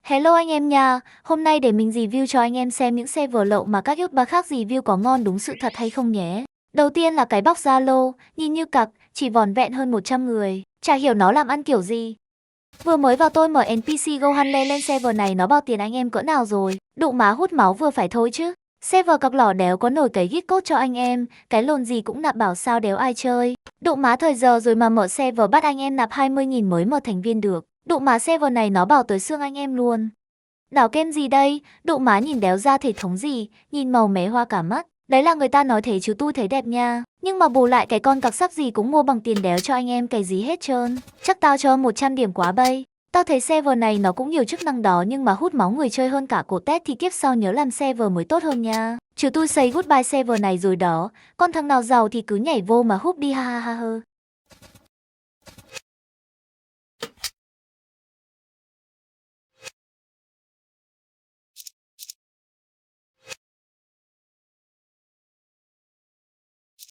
Hello anh em nha, hôm nay để mình review cho anh em xem những server lậu mà các YouTuber khác review có ngon đúng sự thật hay không nhé. Đầu tiên là cái box Zalo, nhìn như cặc, chỉ vỏn vẹn hơn 100 người, chả hiểu nó làm ăn kiểu gì. Vừa mới vào tôi mở NPC Go Hanle lên server này nó bao tiền anh em cỡ nào rồi, đụng má hút máu vừa phải thôi chứ. Server cọc lỏ đéo có nổi cái git code cho anh em, cái lồn gì cũng nạp bảo sao đéo ai chơi. Đụng má thời giờ rồi mà mở server bắt anh em nạp 20.000 mới mở thành viên được. Đụng má server này nó bảo tới xương anh em luôn. Đảo kem gì đây? Đụng má nhìn đéo ra thể thống gì, nhìn màu mé hoa cả mắt. Đấy là người ta nói thế chứ tôi thấy đẹp nha. Nhưng mà bù lại cái con cặc sắc gì cũng mua bằng tiền đéo cho anh em cái gì hết trơn. Chắc tao cho 100 điểm quá bay. Tao thấy server này nó cũng nhiều chức năng đó nhưng mà hút máu người chơi hơn cả cổ tét thì kiếp sau nhớ làm server mới tốt hơn nha. Chứ tôi say goodbye server này rồi đó. Con thằng nào giàu thì cứ nhảy vô mà húp đi ha ha ha ha.